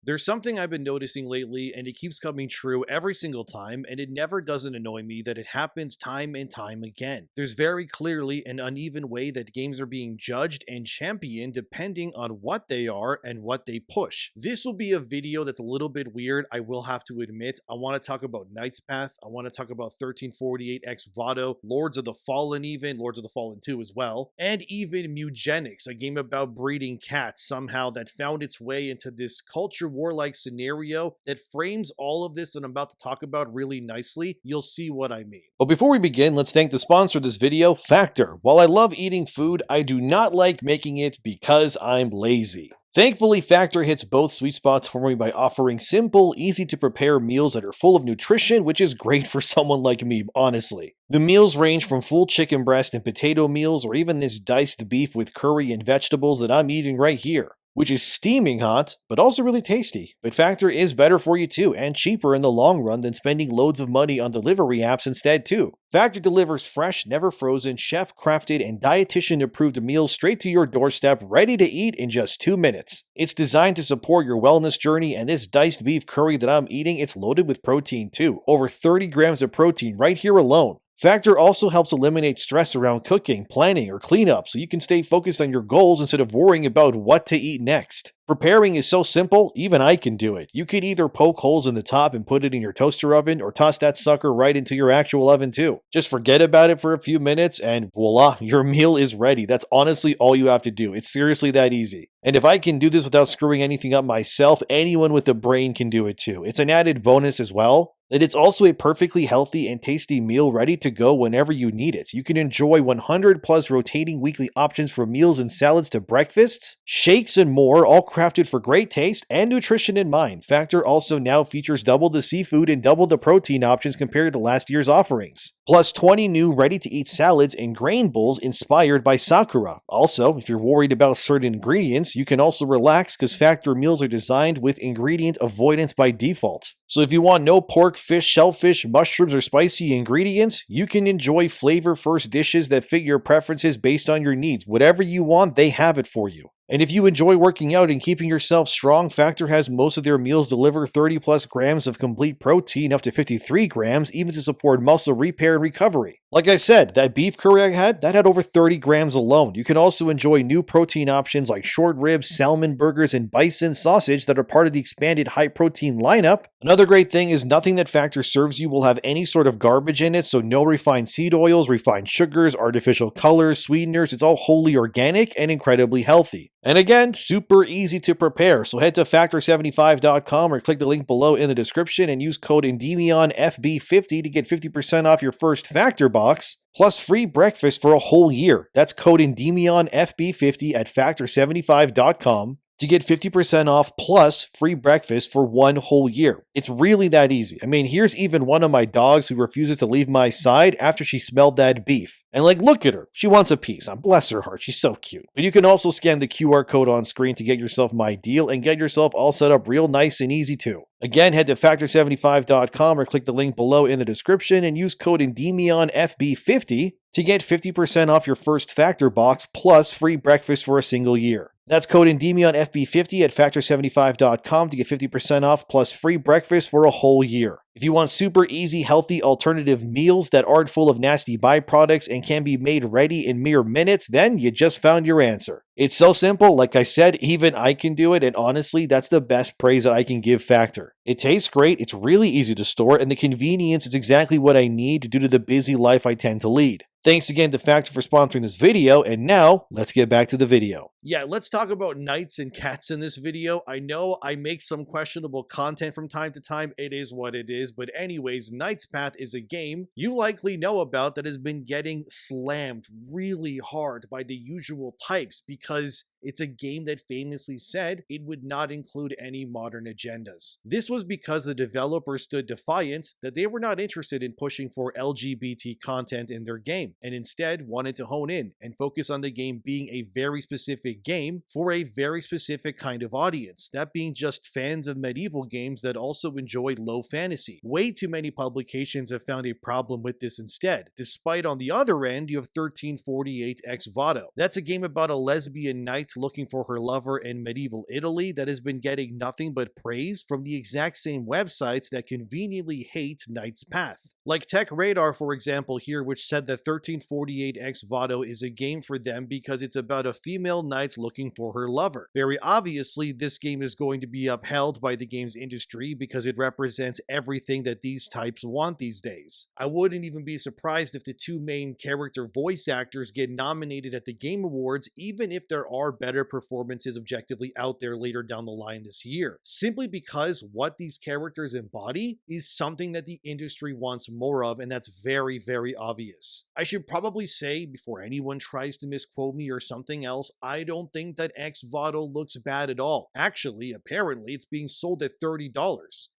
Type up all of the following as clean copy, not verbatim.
There's something I've been noticing lately, and it keeps coming true every single time, and it never doesn't annoy me that it happens time and time again. There's very clearly an uneven way that games are being judged and championed depending on what they are and what they push. This will be a video that's a little bit weird, I will have to admit. I want to talk about Knight's Path, I want to talk about 1348X Vado, Lords of the Fallen even, Lords of the Fallen 2 as well, and even Mewgenics, a game about breeding cats somehow that found its way into this culture war-like scenario that frames all of this that I'm about to talk about really nicely. You'll see what I mean. But before we begin, let's thank the sponsor of this video, Factor. While I love eating food, I do not like making it because I'm lazy. Thankfully, Factor hits both sweet spots for me by offering simple, easy to prepare meals that are full of nutrition, which is great for someone like me, honestly. The meals range from full chicken breast and potato meals, or even this diced beef with curry and vegetables that I'm eating right here, which is steaming hot, but also really tasty. But Factor is better for you too, and cheaper in the long run than spending loads of money on delivery apps instead too. Factor delivers fresh, never frozen, chef-crafted, and dietitian-approved meals straight to your doorstep, ready to eat in just 2 minutes. It's designed to support your wellness journey, and this diced beef curry that I'm eating, it's loaded with protein too. Over 30 grams of protein right here alone. Factor also helps eliminate stress around cooking, planning, or cleanup so you can stay focused on your goals instead of worrying about what to eat next. Preparing is so simple, even I can do it. You could either poke holes in the top and put it in your toaster oven, or toss that sucker right into your actual oven too. Just forget about it for a few minutes and voila, your meal is ready. That's honestly all you have to do. It's seriously that easy. And if I can do this without screwing anything up myself, anyone with a brain can do it too. It's an added bonus as well that it's also a perfectly healthy and tasty meal ready to go whenever you need it. You can enjoy 100 plus rotating weekly options from meals and salads to breakfasts, shakes, and more, all crafted for great taste and nutrition in mind. Factor also now features double the seafood and double the protein options compared to last year's offerings. Plus 20 new ready-to-eat salads and grain bowls inspired by Sakura. Also, if you're worried about certain ingredients, you can also relax because Factor meals are designed with ingredient avoidance by default. So if you want no pork, fish, shellfish, mushrooms, or spicy ingredients, you can enjoy flavor-first dishes that fit your preferences based on your needs. Whatever you want, they have it for you. And if you enjoy working out and keeping yourself strong, Factor has most of their meals deliver 30 plus grams of complete protein, up to 53 grams, even to support muscle repair and recovery. Like I said, that beef curry I had, that had over 30 grams alone. You can also enjoy new protein options like short ribs, salmon burgers, and bison sausage that are part of the expanded high protein lineup. Another great thing is nothing that Factor serves you will have any sort of garbage in it, so no refined seed oils, refined sugars, artificial colors, sweeteners. It's all wholly organic and incredibly healthy. And again, super easy to prepare, so head to factor75.com or click the link below in the description and use code ENDEMIONFB50 to get 50% off your first Factor box, plus free breakfast for a whole year. That's code ENDEMIONFB50 at factor75.com to get 50% off plus free breakfast for 1 whole year. It's really that easy. I mean, here's even one of my dogs who refuses to leave my side after she smelled that beef. And like, look at her. She wants a piece. Bless her heart. She's so cute. But you can also scan the QR code on screen to get yourself my deal and get yourself all set up real nice and easy too. Again, head to factor75.com or click the link below in the description and use code ENDEMIONFB50 to get 50% off your first Factor box plus free breakfast for a single year. That's code ENDEMIONFB50 at factor75.com to get 50% off plus free breakfast for a whole year. If you want super easy, healthy alternative meals that aren't full of nasty byproducts and can be made ready in mere minutes, then you just found your answer. It's so simple, like I said, even I can do it, and honestly, that's the best praise that I can give Factor. It tastes great, it's really easy to store, and the convenience is exactly what I need due to the busy life I tend to lead. Thanks again to Factor for sponsoring this video, and now, let's get back to the video. Yeah, let's talk about knights and cats in this video. I know I make some questionable content from time to time, it is what it is, but anyways, Knight's Path is a game you likely know about that has been getting slammed really hard by the usual types because it's a game that famously said it would not include any modern agendas. This was because the developers stood defiant that they were not interested in pushing for LGBT content in their game, and instead wanted to hone in and focus on the game being a very specific game for a very specific kind of audience, that being just fans of medieval games that also enjoy low fantasy. Way too many publications have found a problem with this instead, despite on the other end you have 1348X Vado. That's a game about a lesbian knight knight looking for her lover in medieval Italy that has been getting nothing but praise from the exact same websites that conveniently hate Knight's Path. Like Tech Radar, for example, here, which said that 1348X Vado is a game for them because it's about a female knight looking for her lover. Very obviously, this game is going to be upheld by the games industry because it represents everything that these types want these days. I wouldn't even be surprised if the two main character voice actors get nominated at the Game Awards, even if there are better performances objectively out there later down the line this year. Simply because what these characters embody is something that the industry wants more of, and that's very, very obvious. I should probably say, before anyone tries to misquote me or something else, I don't think that X Vado looks bad at all. Actually, apparently, it's being sold at $30,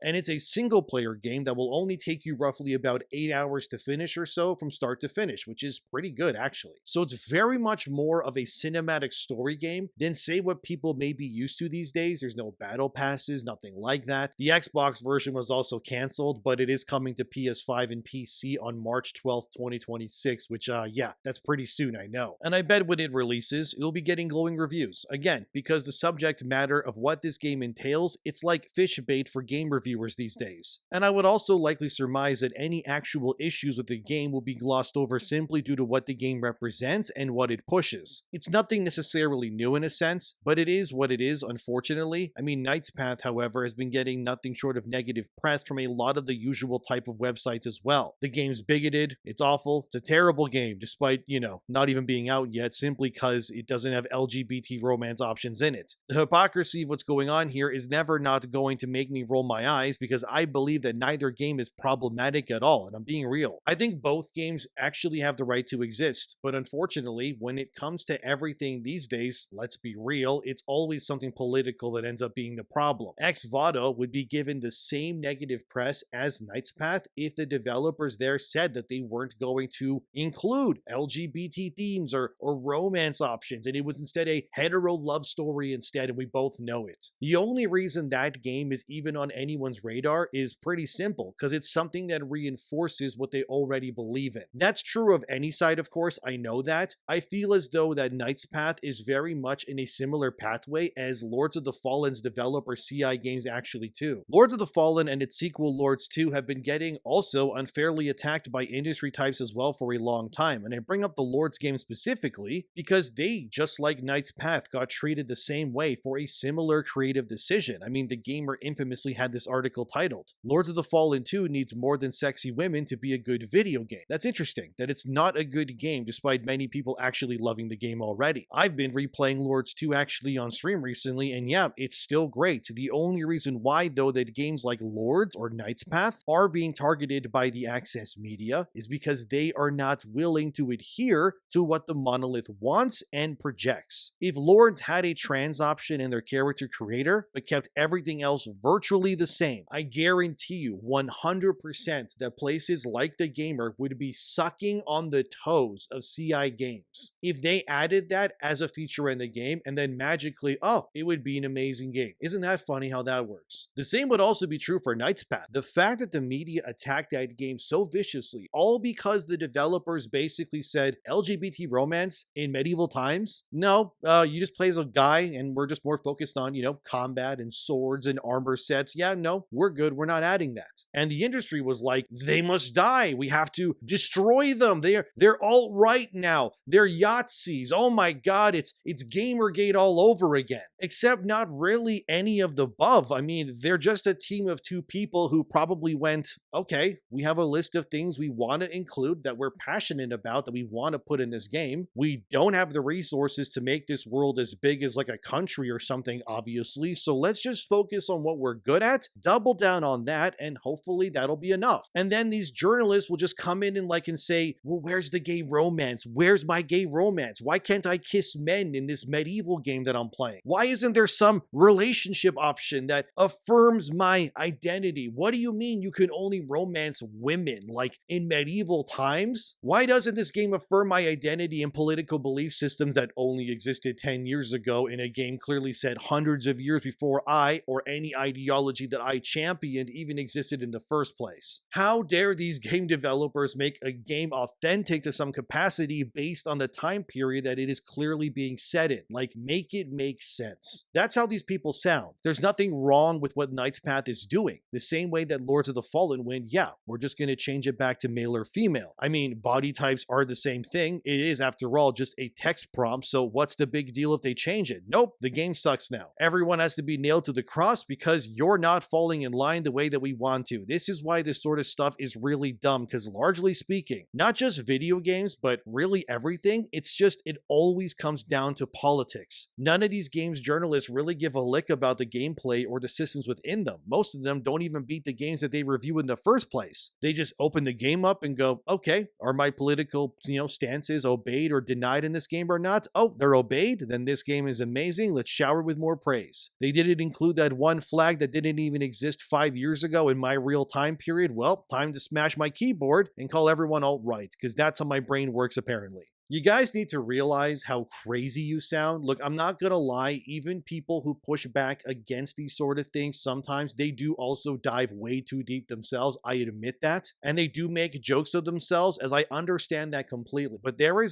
and it's a single-player game that will only take you roughly about 8 hours to finish or so from start to finish, which is pretty good, actually. So it's very much more of a cinematic story game than, say, what people may be used to these days. There's no battle passes, nothing like that. The Xbox version was also canceled, but it is coming to PS5 and PC on March 12th, 2026, which, yeah, that's pretty soon, I know. And I bet when it releases, it'll be getting glowing reviews. Again, because the subject matter of what this game entails, it's like fish bait for game reviewers these days. And I would also likely surmise that any actual issues with the game will be glossed over simply due to what the game represents and what it pushes. It's nothing necessarily new in a sense, but it is what it is, unfortunately. I mean, Knight's Path, however, has been getting nothing short of negative press from a lot of the usual type of websites as well. The game's bigoted, it's awful, it's a terrible game, despite, not even being out yet, simply because it doesn't have LGBT romance options in it. The hypocrisy of what's going on here is never not going to make me roll my eyes, because I believe that neither game is problematic at all, and I'm being real. I think both games actually have the right to exist, but unfortunately, when it comes to everything these days, let's be real, it's always something political that ends up being the problem. X Vado would be given the same negative press as Knight's Path if the developers there said that they weren't going to include LGBT themes or romance options, and it was instead a hetero love story instead, and we both know it. The only reason that game is even on anyone's radar is pretty simple, because it's something that reinforces what they already believe in. That's true of any side, of course, I know that. I feel as though that Knight's Path is very much in a similar pathway as Lords of the Fallen's developer CI Games actually too. Lords of the Fallen and its sequel Lords 2 have been getting also unfairly attacked by industry types as well for a long time, and I bring up the Lords game specifically because they, just like Knight's Path, got treated the same way for a similar creative decision. I mean, the Gamer infamously had this article titled, "Lords of the Fallen 2 needs more than sexy women to be a good video game." That's interesting, that it's not a good game despite many people actually loving the game already. I've been replaying Lords 2 actually on stream recently, and yeah, it's still great. The only reason why, though, that games like Lords or Knight's Path are being targeted by the access media is because they are not willing to adhere to what the monolith wants and projects. If Lords had a trans option in their character creator, but kept everything else virtually the same, I guarantee you 100% that places like The Gamer would be sucking on the toes of CI Games. If they added that as a feature in the game and then magically, oh, it would be an amazing game. Isn't that funny how that works? The same would also be true for Knight's Path. The fact that the media attacked that game so viciously, all because the developers basically said LGBT romance in medieval times? No, you just play as a guy and we're just more focused on, combat and swords and armor sets. Yeah, no, we're good. We're not adding that. And the industry was like, they must die. We have to destroy them. They're alt-right now. They're Yahtzees. Oh my God, it's Gamergate all over again. Except not really any of the above. I mean, they're just a team of two people who probably went, okay, we have a list of things we want to include that we're passionate about, that we want to put in this game. We don't have the resources to make this world as big as like a country or something, obviously, so let's just focus on what we're good at, double down on that, and hopefully that'll be enough. And then these journalists will just come in and say, well, where's the gay romance? Where's my gay romance? Why can't I kiss men in this medieval game that I'm playing? Why isn't there some relationship option that affirms my identity? What do you mean you can only romance women, like in medieval times? Why doesn't this game affirm my identity and political belief systems that only existed 10 years ago in a game clearly set hundreds of years before I or any ideology that I championed even existed in the first place? How dare these game developers make a game authentic to some capacity based on the time period that it is clearly being set in? Like, make it make sense. That's how these people sound. There's nothing wrong with what Knight's Path is doing. The same way that Lords of the Fallen went, yeah, we're just going to change it back to male or female. I mean, body types are the same thing. It is, after all, just a text prompt, so what's the big deal if they change it? Nope, the game sucks now. Everyone has to be nailed to the cross because you're not falling in line the way that we want to. This is why this sort of stuff is really dumb, because largely speaking, not just video games, but really everything, it always comes down to politics. None of these games journalists really give a lick about the gameplay or the systems within them. Most of them don't even beat the games that they review in the first place. They just open the game up and go, okay, are my political, stances obeyed or denied in this game or not? Oh, they're obeyed? Then this game is amazing. Let's shower with more praise. They didn't include that one flag that didn't even exist 5 years ago in my real time period. Well, time to smash my keyboard and call everyone alt-right, because that's how my brain works apparently. You guys need to realize how crazy you sound. Look, I'm not gonna lie, even people who push back against these sort of things, sometimes they do also dive way too deep themselves. I admit that. And they do make jokes of themselves, as I understand that completely. But there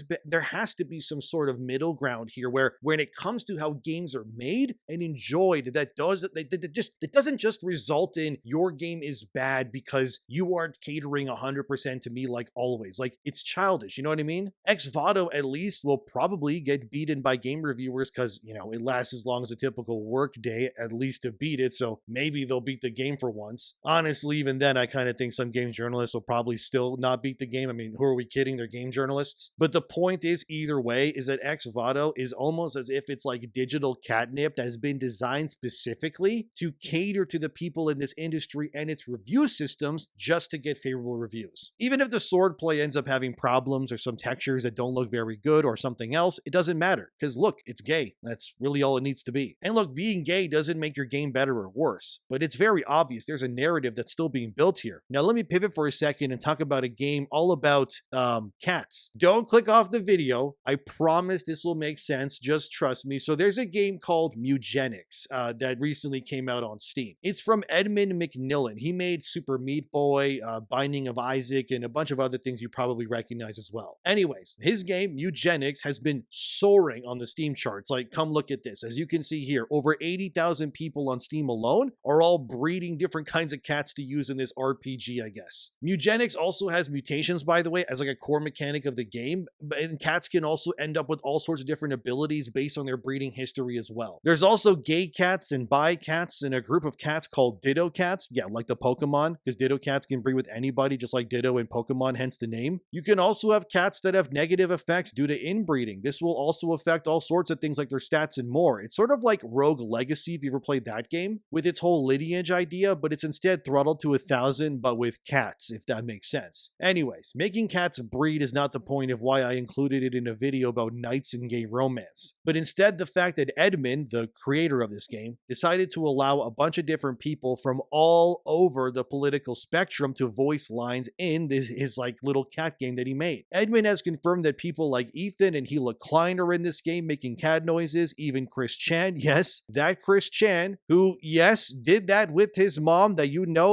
has to be some sort of middle ground here where when it comes to how games are made and enjoyed, that doesn't just result in your game is bad because you aren't catering 100% to me like always. Like, it's childish, you know what I mean? Vado at least will probably get beaten by game reviewers because, it lasts as long as a typical work day, at least to beat it, so maybe they'll beat the game for once. Honestly, even then, I kind of think some game journalists will probably still not beat the game. I mean, who are we kidding? They're game journalists. But the point is, either way, is that vado is almost as if it's like digital catnip that has been designed specifically to cater to the people in this industry and its review systems just to get favorable reviews. Even if the swordplay ends up having problems or some textures that don't look very good or something else, it doesn't matter, because look, it's gay. That's really all it needs to be. And look, being gay doesn't make your game better or worse, but it's very obvious there's a narrative that's still being built here. Now let me pivot for a second and talk about a game all about cats. Don't click off the video. I promise this will make sense. Just trust me. So there's a game called Mewgenics that recently came out on Steam. It's from Edmund McNillen. He made Super Meat Boy, Binding of Isaac, and a bunch of other things you probably recognize as well. Anyways, his game, Mewgenics, has been soaring on the Steam charts. Like, come look at this. As you can see here, over 80,000 people on Steam alone are all breeding different kinds of cats to use in this RPG, I guess. Mewgenics also has mutations, by the way, as like a core mechanic of the game, and cats can also end up with all sorts of different abilities based on their breeding history as well. There's also gay cats and bi cats and a group of cats called Ditto cats. Yeah, like the Pokemon, because Ditto cats can breed with anybody, just like Ditto in Pokemon, hence the name. You can also have cats that have negative effects due to inbreeding. This will also affect all sorts of things like their stats and more. It's sort of like Rogue Legacy, if you ever played that game, with its whole lineage idea, but it's instead throttled to 1,000, but with cats, if that makes sense. Anyways, making cats breed is not the point of why I included it in a video about knights and gay romance, but instead the fact that Edmund, the creator of this game, decided to allow a bunch of different people from all over the political spectrum to voice lines in his like little cat game that he made. Edmund has confirmed that people like Ethan and Gila Klein are in this game making cat noises, even Chris Chan, yes, that Chris Chan, who, yes, did that with his mom that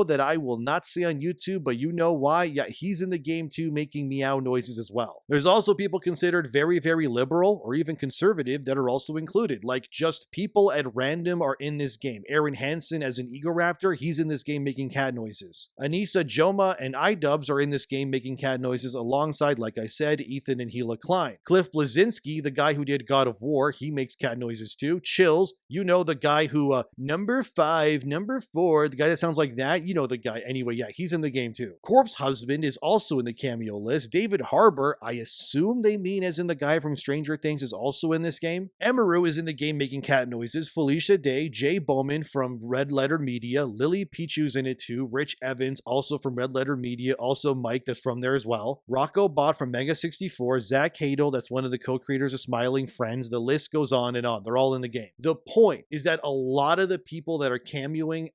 that I will not say on YouTube, but you know why. Yeah, he's in the game too, making meow noises as well. There's also people considered very, very liberal or even conservative that are also included, like just people at random are in this game. Aaron Hansen as an Egoraptor, he's in this game making cat noises. Anissa Joma and iDubbbz are in this game making cat noises alongside, like I said, Ethan and Gila Klein. Cliff Bleszinski, the guy who did God of War, he makes cat noises too. Chills, the guy who, number 5, number 4, the guy that sounds like that, the guy. Anyway, yeah, he's in the game too. Corpse Husband is also in the cameo list. David Harbour, I assume they mean as in the guy from Stranger Things, is also in this game. Emaru is in the game making cat noises. Felicia Day, Jay Bowman from Red Letter Media, Lily Pichu's in it too. Rich Evans, also from Red Letter Media, also Mike, that's from there as well. Rocco Bot from Mega 64, Zach Hadel, that's one of the co-creators of Smiling Friends. The list goes on and on. They're all in the game. The point is that a lot of the people that are cameoing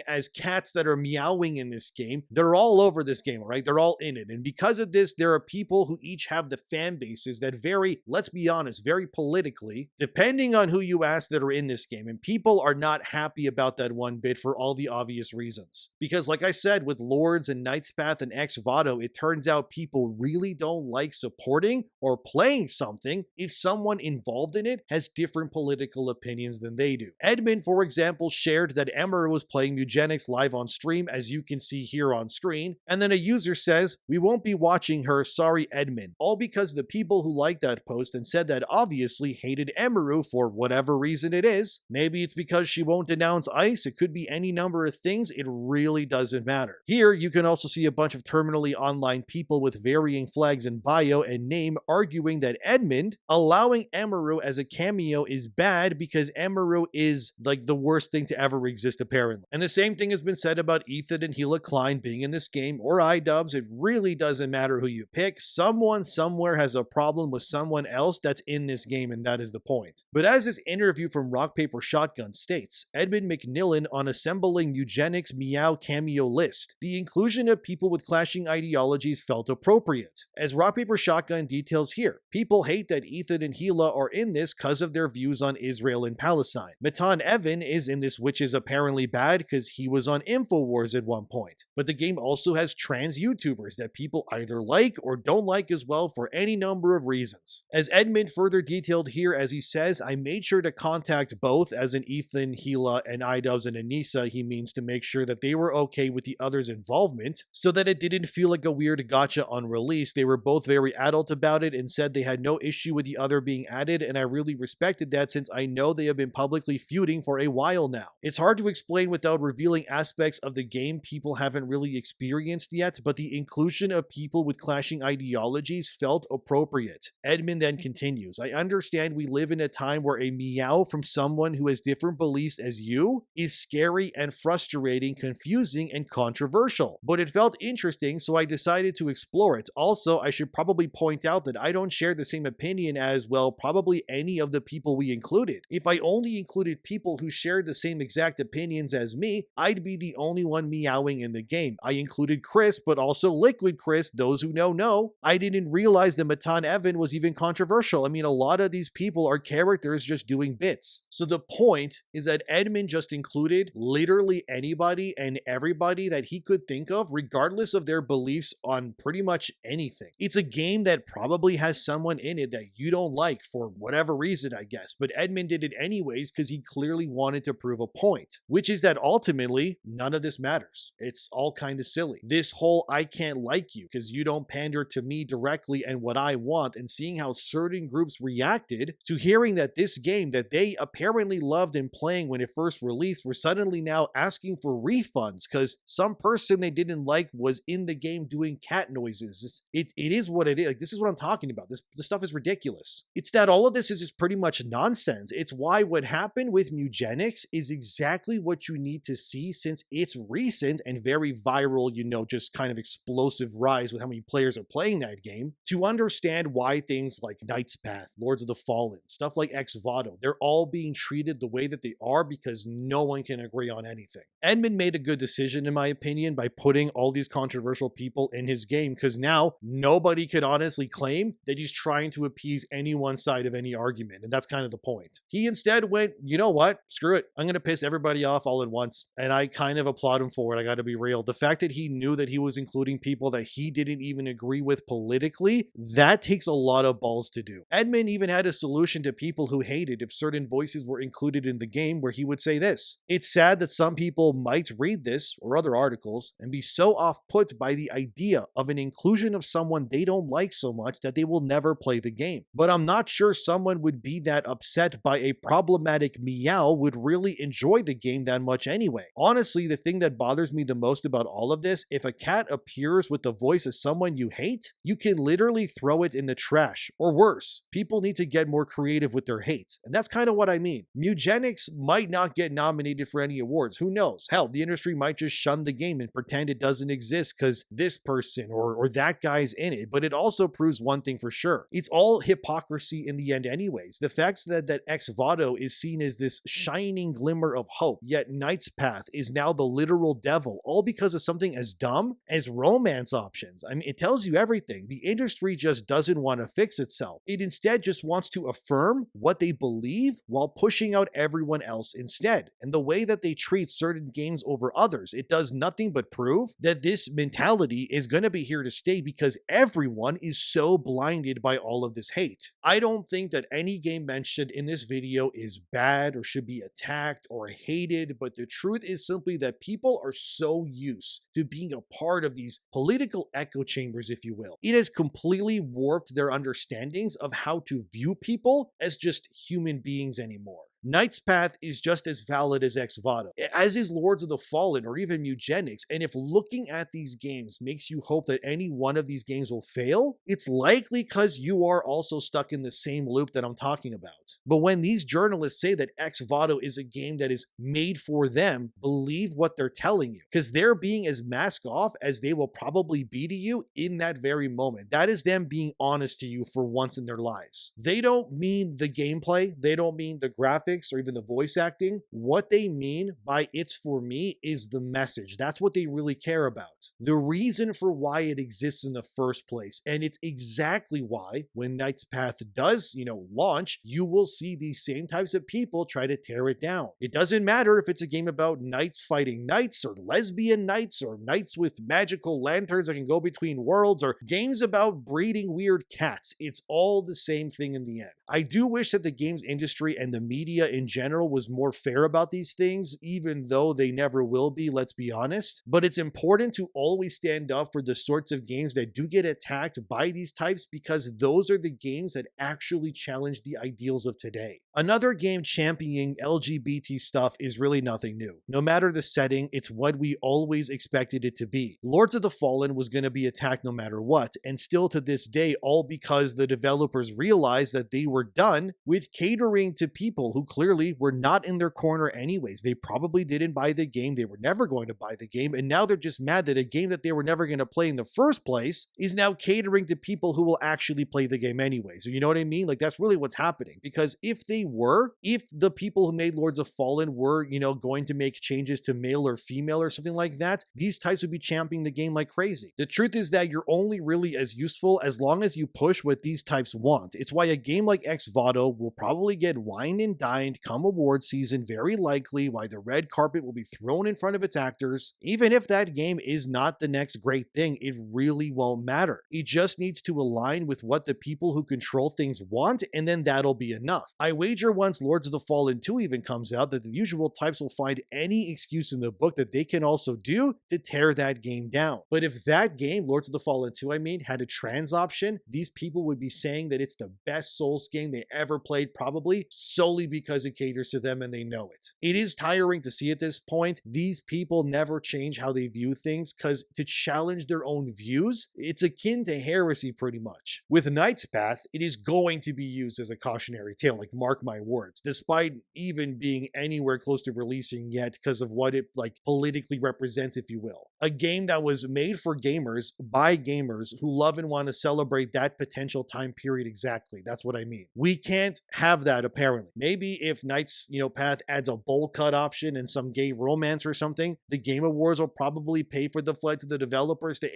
as cats that are meowing in this game, they're all over this game, right? They're all in it. And because of this, there are people who each have the fan bases that vary, let's be honest, very politically, depending on who you ask, that are in this game. And people are not happy about that one bit for all the obvious reasons. Because like I said, with Lords and Knight's Path and vado, it turns out people really don't like supporting or playing something if someone involved in it has different political opinions than they do. Edmund, for example, shared that Emeru was playing Mewgenics live on stream, as you can see here on screen, and then a user says, "We won't be watching her, sorry Edmund," all because the people who liked that post and said that obviously hated Emeru for whatever reason it is. Maybe it's because she won't denounce ICE, it could be any number of things, it really doesn't matter. Here, you can also see a bunch of terminally online people with varying flags in bio and name arguing that Edmund allowing Emeru as a cameo is bad because Emeru is like the worst thing to ever exist apparently. And the same thing has been said about Ethan and Hila Klein being in this game, or iDubbbz. It really doesn't matter who you pick. Someone somewhere has a problem with someone else that's in this game, and that is the point. But as this interview from Rock Paper Shotgun states, Edmund McNillan on assembling eugenics meow cameo list, the inclusion of people with clashing ideologies felt appropriate. As Rock Paper Shotgun details here, people hate that Ethan and Hila are in this because of their views on Israel and Palestine. Matan Evan is in this, which is apparently bad because he was on InfoWars at one point. But the game also has trans YouTubers that people either like or don't like as well for any number of reasons. As Edmund further detailed here, as he says, "I made sure to contact both," as in Ethan, Hila, and iDubbbz and Anissa, he means, to make sure that they were okay with the other's involvement, so that it didn't feel like a weird gotcha on release. They were both very adult about it and said they had no issue with the other being added, and I really respected that since I know they have been publicly feuding for a while now. It's hard to explain without revealing aspects of the game people haven't really experienced yet, but the inclusion of people with clashing ideologies felt appropriate. Edmund then continues, "I understand we live in a time where a meow from someone who has different beliefs as you is scary and frustrating, confusing, and controversial. But it felt interesting, so I decided to explore it. Also, I should probably point out that I don't share the same opinion as, well, probably any of the people we included. If I only included people who shared the same exact opinions as me, I'd be the only one meowing in the game. I included Chris, but also Liquid Chris, those who know. I didn't realize that Matan Evan was even controversial. I mean, a lot of these people are characters just doing bits." So the point is that Edmund just included literally anybody and everybody that he could think of, regardless of their beliefs on pretty much anything. It's a game that probably has someone in it that you don't like for whatever reason, I guess, but Edmund did it anyways because he clearly wanted to prove a point, which is that ultimately none of this matters. It's all kind of silly. This whole "I can't like you because you don't pander to me directly and what I want," and seeing how certain groups reacted to hearing that this game that they apparently loved and playing when it first released were suddenly now asking for refunds because some person they didn't like was in the game doing cat noises. It is what it is. Like, this is what I'm talking about. This stuff is ridiculous. It's that all of this is just pretty much nonsense. It's why what happened with Mewgenics is exactly what you need to see since its recent and very viral, just kind of explosive rise with how many players are playing that game, to understand why things like Knight's Path, Lords of the Fallen, stuff like vado, they're all being treated the way that they are because no one can agree on anything. Edmund made a good decision, in my opinion, by putting all these controversial people in his game, because now nobody could honestly claim that he's trying to appease any one side of any argument, and that's kind of the point. He instead went, you know what, screw it, I'm going to piss everybody off all at once, and I kind of applaud him for it, I gotta be real. The fact that he knew that he was including people that he didn't even agree with politically, that takes a lot of balls to do. Edmund even had a solution to people who hated if certain voices were included in the game, where he would say this: "It's sad that some people might read this or other articles and be so off-put by the idea of an inclusion of someone they don't like so much that they will never play the game. But I'm not sure someone would be that upset by a problematic meow would really enjoy the game that much anyway. Honestly, the thing that bothers me the most about all of this, if a cat appears with the voice of someone you hate, you can literally throw it in the trash, or worse. People need to get more creative with their hate, and that's kind of what I mean. Mewgenics might not get nominated for any awards, who knows? Hell, the industry might just shun the game and pretend it doesn't exist because this person or that guy's in it, but it also proves one thing for sure. It's all hypocrisy in the end anyways. The fact that vado is seen as this shining glimmer of hope, yet Knight's Path is now the literal devil, all because of something as dumb as romance options. I mean, it tells you everything. The industry just doesn't want to fix itself. It instead just wants to affirm what they believe while pushing out everyone else instead. And the way that they treat certain games over others, it does nothing but prove that this mentality is going to be here to stay because everyone is so blinded by all of this hate. I don't think that any game mentioned in this video is bad or should be attacked or hated, but the truth is simply that people are so used to being a part of these political echo chambers, if you will. It has completely warped their understandings of how to view people as just human beings anymore. Knight's Path is just as valid as vado, as is Lords of the Fallen or even Mewgenics, and if looking at these games makes you hope that any one of these games will fail, it's likely because you are also stuck in the same loop that I'm talking about. But when these journalists say that vado is a game that is made for them, believe what they're telling you, because they're being as mask off as they will probably be to you in that very moment. That is them being honest to you for once in their lives. They don't mean the gameplay, they don't mean the graphics, or even the voice acting. What they mean by "it's for me" is the message. That's what they really care about. The reason for why it exists in the first place. And it's exactly why when Knight's Path does, launch, you will see these same types of people try to tear it down. It doesn't matter if it's a game about knights fighting knights or lesbian knights or knights with magical lanterns that can go between worlds or games about breeding weird cats. It's all the same thing in the end. I do wish that the games industry and the media in general was more fair about these things, even though they never will be, let's be honest. But it's important to always stand up for the sorts of games that do get attacked by these types because those are the games that actually challenge the ideals of today. Another game championing LGBT stuff is really nothing new. No matter the setting, it's what we always expected it to be. Lords of the Fallen was going to be attacked no matter what, and still to this day, all because the developers realized that they were done with catering to people who clearly were not in their corner anyways. They probably didn't buy the game, they were never going to buy the game, and now they're just mad that a game that they were never going to play in the first place is now catering to people who will actually play the game anyways. So you know what I mean? Like, that's really what's happening. Because if the people who made Lords of Fallen were, going to make changes to male or female or something like that, these types would be championing the game like crazy. The truth is that you're only really as useful as long as you push what these types want. It's why a game like vado will probably get wined and dined come award season, very likely, why the red carpet will be thrown in front of its actors. Even if that game is not the next great thing, it really won't matter. It just needs to align with what the people who control things want, and then that'll be enough. I wager once Lords of the Fallen 2 even comes out that the usual types will find any excuse in the book that they can also do to tear that game down. But if that game, Lords of the Fallen 2 had a trans option, these people would be saying that it's the best Souls game they ever played, probably solely because it caters to them and they know it. It is tiring to see at this point. These people never change how they view things because to challenge their own views, it's akin to heresy pretty much. With Knight's Path, it is going to be used as a cautionary tale, like mark my words, despite even being anywhere close to releasing yet because of what it politically represents, if you will. A game that was made for gamers by gamers who love and want to celebrate that potential time period exactly. That's what I mean. We can't have that apparently. Maybe if Knight's Path adds a bowl cut option and some gay romance or something, the Game Awards will probably pay for the flight to the developers to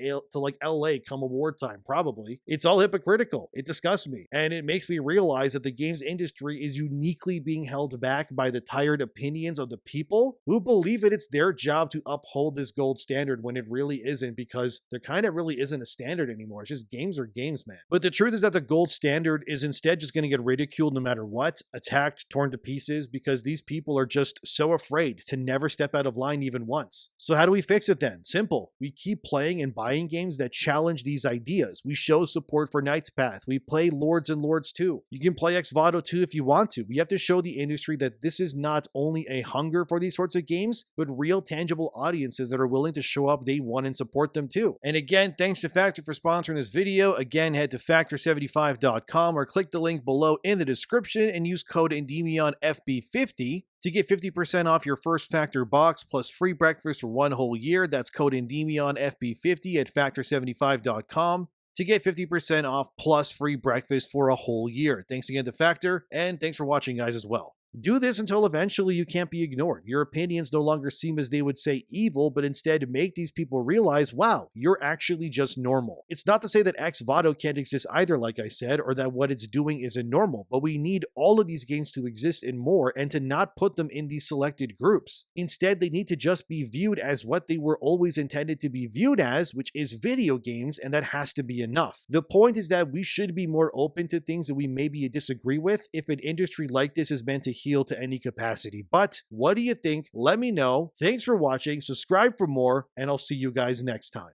LA come award time, probably. It's all hypocritical. It disgusts me. And it makes me realize that the games industry is uniquely being held back by the tired opinions of the people who believe that it's their job to uphold this gold standard when it really isn't, because there kind of really isn't a standard anymore. It's just games are games, man. But the truth is that the gold standard is instead just going to get ridiculed no matter what, attacked, torn to pieces, because these people are just so afraid to never step out of line even once. So how do we fix it then? Simple. We keep playing and buying games that challenge these ideas. We show support for Knight's Path. We play Lords and Lords 2. You can play vado 2 if you want to. We have to show the industry that this is not only a hunger for these sorts of games, but real tangible audiences that are willing to show up day one and support them too. And again, thanks to Factor for sponsoring this video. Again, head to factor75.com or click the link below in the description and use code EndyMionFB50 to get 50% off your first Factor box plus free breakfast for one whole year. That's code EndyMionFB50 at factor75.com. to get 50% off plus free breakfast for a whole year. Thanks again to Factor, and thanks for watching, guys, as well. Do this until eventually you can't be ignored. Your opinions no longer seem, as they would say, evil, but instead make these people realize, wow, you're actually just normal. It's not to say that vado can't exist either, like I said, or that what it's doing isn't normal, but we need all of these games to exist and more, and to not put them in these selected groups. Instead, they need to just be viewed as what they were always intended to be viewed as, which is video games, and that has to be enough. The point is that we should be more open to things that we maybe disagree with if an industry like this is meant to heal to any capacity. But what do you think? Let me know. Thanks for watching, subscribe for more, and I'll see you guys next time.